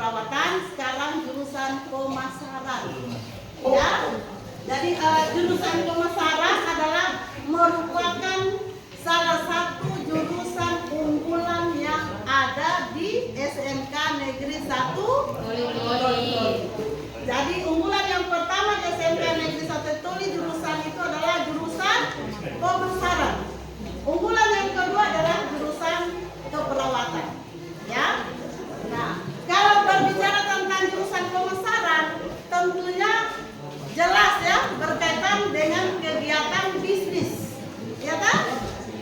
keperawatan, sekarang jurusan pemasaran. Ya, jadi jurusan pemasaran adalah merupakan salah satu jurusan unggulan yang ada di SMK Negeri 1 Toli. Jadi unggulan yang pertama di SMK Negeri 1 Toli jurusan itu adalah jurusan pemasaran. Unggulan yang kedua adalah jurusan keperawatan. Ya. Nah, kalau berbicara tentang jurusan pemasaran, tentunya jelas ya berkaitan dengan kegiatan bisnis. Ya kan?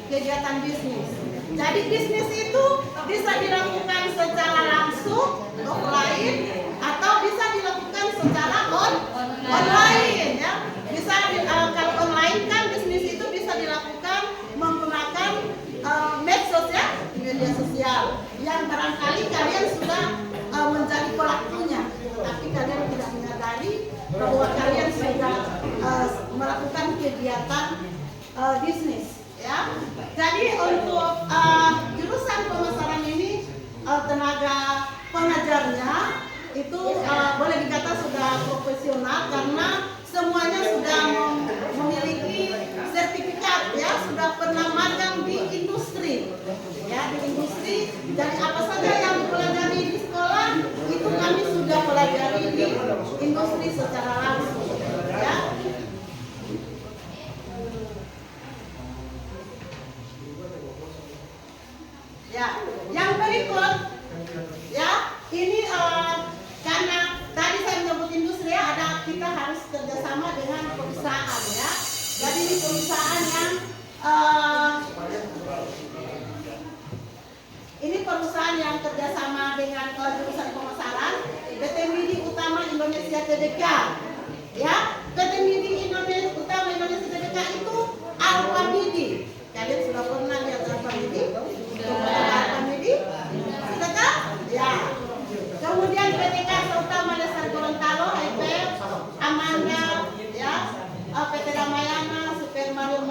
Kegiatan bisnis. Jadi bisnis itu bisa dilakukan secara langsung offline atau bisa dilakukan secara online ya. Bisa kalau online kan bisnis itu bisa dilakukan menggunakan medsos ya, media sosial yang barangkali kalian sudah menjadi pelakunya, tapi kalian tidak menyadari bahwa kalian sudah melakukan kegiatan bisnis ya. Jadi untuk jurusan pemasaran ini tenaga pengajarnya itu boleh dikata sudah profesional karena semuanya sudah memiliki sertifikat ya, sudah pernah magang di industri ya, di industri. Dan apa saja yang dipelajari di sekolah itu kami sudah pelajari di industri secara langsung ya. Ya, yang berikut ya, ini karena tadi saya menyebut industri ya, ada kita harus kerjasama dengan perusahaan ya. Jadi ini perusahaan yang ini perusahaan yang kerjasama dengan jurusan pemasaran, PT Midi Utama Indonesia Tbk ya. PT Midi Utama Indonesia Tbk itu Alfa Midi. Kalian sudah pernah lihat Alfa Midi? Alfa Midi? Sudah kan? Ya. Kemudian PT Karsa Utama Dasar Gorontalo, EP, Amanda, ya, PT Ramayana, Super Mario.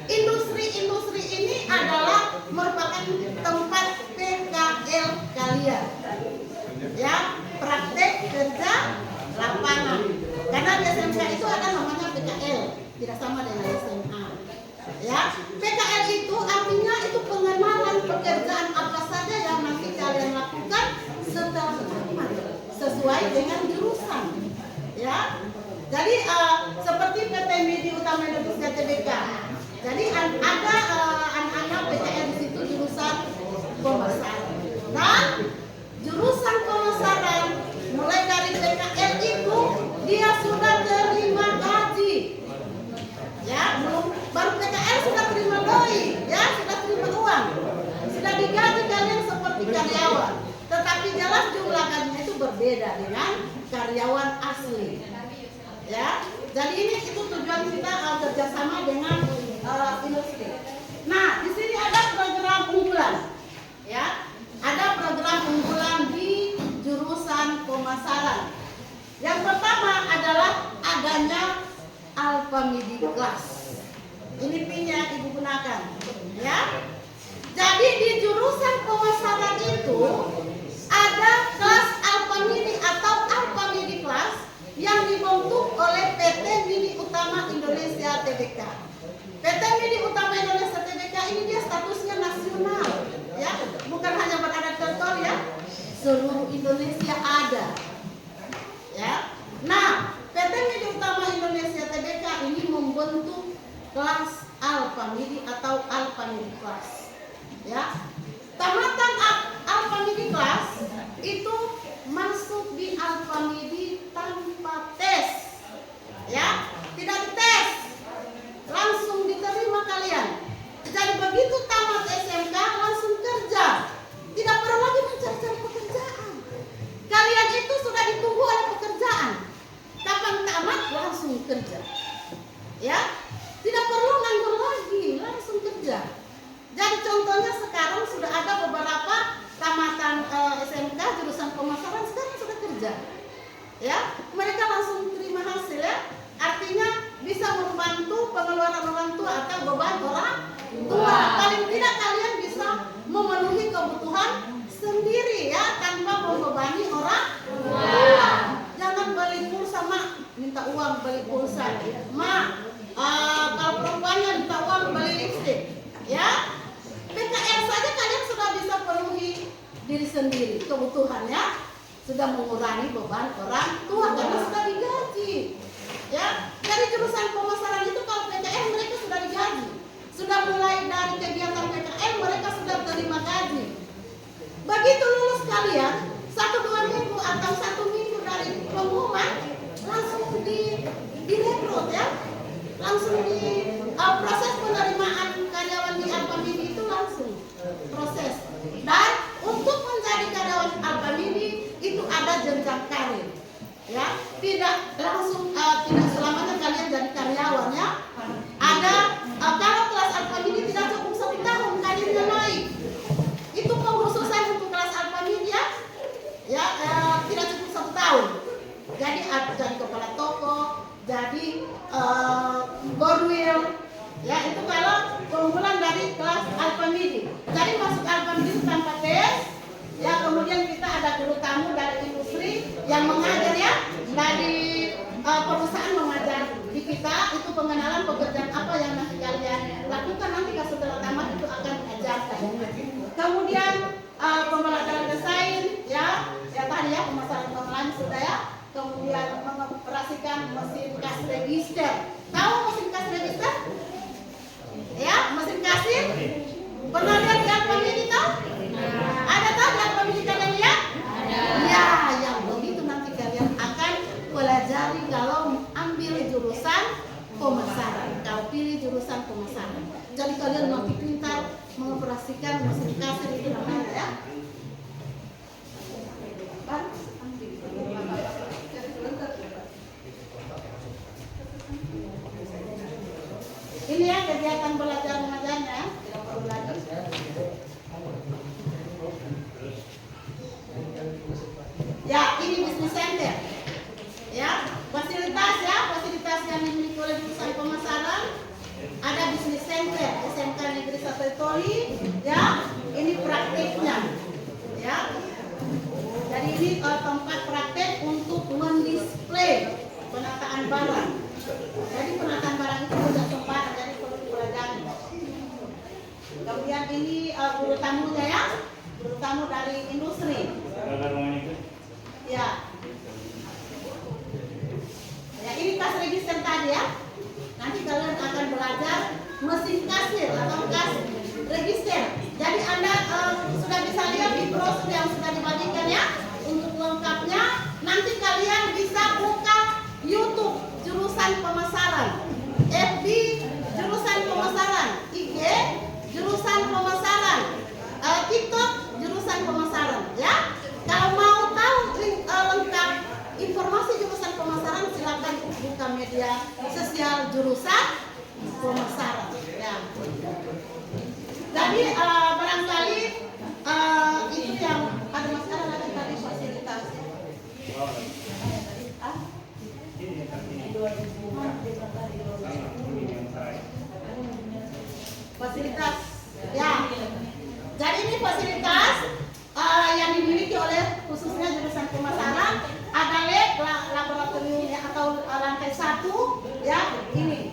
Industri ini adalah merupakan tempat PKL kalian, ya, praktek kerja lapangan. Karena di SMK itu ada namanya PKL, tidak sama dengan SMA. Ya, PKL itu artinya itu pengenalan pekerjaan apa saja yang nanti kalian lakukan secara sesuai dengan jurusan. Ya, jadi seperti PT Midi Utama Indonesia Tbk. Jadi ada anak-anak PKL di situ jurusan pemasaran. Dan jurusan pemasaran mulai dari PKL itu dia sudah terima gaji. Ya, baru PKL sudah terima doi, ya, sudah terima uang, sudah digaji kalian seperti karyawan. Tetapi jelas jumlah gajinya itu berbeda dengan karyawan asli. Ya, jadi ini itu tujuan kita kerjasama dengan industri. Nah, di sini ada program unggulan, ya, ada program unggulan di jurusan pemasaran. Yang pertama adalah adanya Alfa Midi Class. Ini PIN-nya Ibu gunakan, ya. Jadi di jurusan pemasaran itu ada kelas Alfa Midi atau Alfa Midi Class yang dibentuk oleh PT Midi Utama Indonesia Tbk. PT Midi Utama Indonesia Tbk ini dia statusnya nasional, ya, bukan hanya berada di Toli ya, seluruh Indonesia ada, ya. Nah, PT Midi Utama Indonesia Tbk ini membentuk kelas Alfa Midi atau Alfa Midi Class, ya. Tamatan Alfa Midi Class itu masuk di Alfa Midi tanpa tes, ya, tidak dites, langsung diterima kalian. Jadi begitu tamat SMK langsung kerja, tidak perlu lagi mencari-cari pekerjaan. Kalian itu sudah ditunggu oleh pekerjaan. Kapan tamat langsung kerja, ya, tidak perlu nganggur lagi, langsung kerja. Jadi contohnya sekarang sudah ada beberapa tamatan SMK jurusan pemasaran sekarang sudah kerja, ya, mereka langsung terima hasil ya. Artinya bisa membantu pengeluaran orang tua atau beban orang tua. Paling tidak kalian bisa memenuhi kebutuhan sendiri ya tanpa membebani orang tua. Jangan beli pulsa, mak minta uang beli pulsa. Mak, kalau perempuannya minta uang beli lipstik, ya. PKL saja kalian sudah bisa penuhi diri sendiri kebutuhannya, sudah mengurangi beban orang tua karena sudah digaji. Ya, dari jurusan pemasaran itu kalau PKL mereka sudah digaji. Sudah mulai dari kegiatan PKL mereka sudah terima gaji. Begitu lulus kalian 1-2 minggu atau 1 minggu dari pengumuman langsung direkrut, ya, langsung di proses penerimaan karyawan di Alfa Midi itu langsung proses. Dan untuk menjadi karyawan Alfa Midi itu ada jenjang karir, ya, tidak langsung tidak selamanya kalian jadi karyawan, ya. Ada kalau kelas Alfa Midi tidak cukup 1 tahun karirnya naik. Itu pengkhususan untuk kelas Alfa Midi, ya, tidak cukup 1 tahun. Jadi jadi kepala toko, jadi goodwill, ya, itu kalau keunggulan dari kelas Alfa Midi. Jadi masuk Alfa Midi tanpa tes, ya, kemudian kita ada guru tamu dari industri yang mengajar, ya, dari perusahaan mengajar di kita itu pengenalan pekerjaan apa yang nanti kalian lakukan nanti setelah tamat itu akan diajarkan. Kemudian pembelajaran desain, ya tadi, ya, pemasaran online sudah, ya. Kemudian mengoperasikan mesin kas register. Tahu mesin kas register? Ya, mesin kasir. Pernah lihat di Alfa Midi tahu? Ada tahu di Alfa Midi kalian lihat? Ya, yang begitu nanti kalian akan pelajari kalau ambil jurusan pemasaran. Kalau pilih jurusan pemasaran. Jadi kalian nanti pintar mengoperasikan mesin kasir itu namanya, ya. Ini, ya, kegiatan belajar mengajarnya, tidak perlu lagi. Ya, ini bisnis center, ya, fasilitas, ya, fasilitas yang dimiliki oleh jurusan pemasaran. Ada bisnis center SMK Negeri 1 Toli, ya, ini prakteknya, ya. Jadi ini tempat praktek untuk mendisplay penataan barang. Jadi penataan barang itu sudah sempat jadi perlu dipelajari. Kemudian ini guru tamunya, ya, guru tamu dari industri. Ya. Ya, ini kas register tadi, ya. Nanti kalian akan belajar mesin kasir atau kas register. Jadi Anda sudah bisa lihat di brosur yang sudah dibagikan, ya. Untuk lengkapnya nanti kalian bisa buka YouTube jurusan pemasaran, FB jurusan pemasaran, IG jurusan pemasaran, TikTok jurusan pemasaran, ya. Kalau mau tahu lengkap informasi jurusan pemasaran silakan buka media sosial jurusan pemasaran, ya. Jadi barangkali itu yang ada masalah lagi tadi fasilitas. Fasilitas, ya. Jadi ini fasilitas yang dimiliki oleh khususnya jurusan pemasaran. Ada laboratorium, ya, atau lantai 1, ya, ini.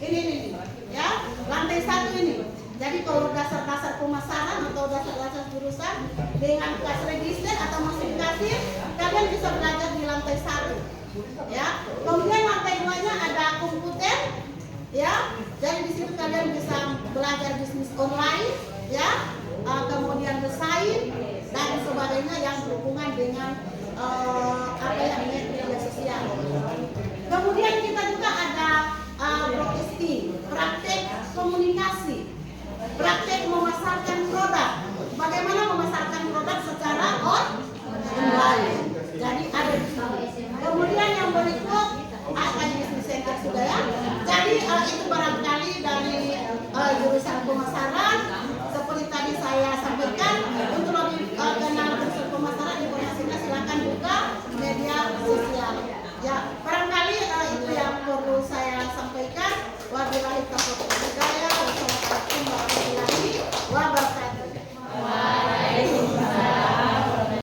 Ini, ya, lantai 1 ini. Jadi kalau dasar-dasar pemasaran atau dasar-dasar jurusan dengan kas register atau mesin kasir, kalian bisa belajar di lantai 1, ya. Kemudian lantai 2-nya ada komputer, ya. Jadi di situ kalian bisa belajar bisnis online, ya. Kemudian desain dan sebagainya yang berhubungan dengan media sosial. Kemudian kita juga ada broadcasting, praktek komunikasi, praktek memasarkan produk. Bagaimana memasarkan produk secara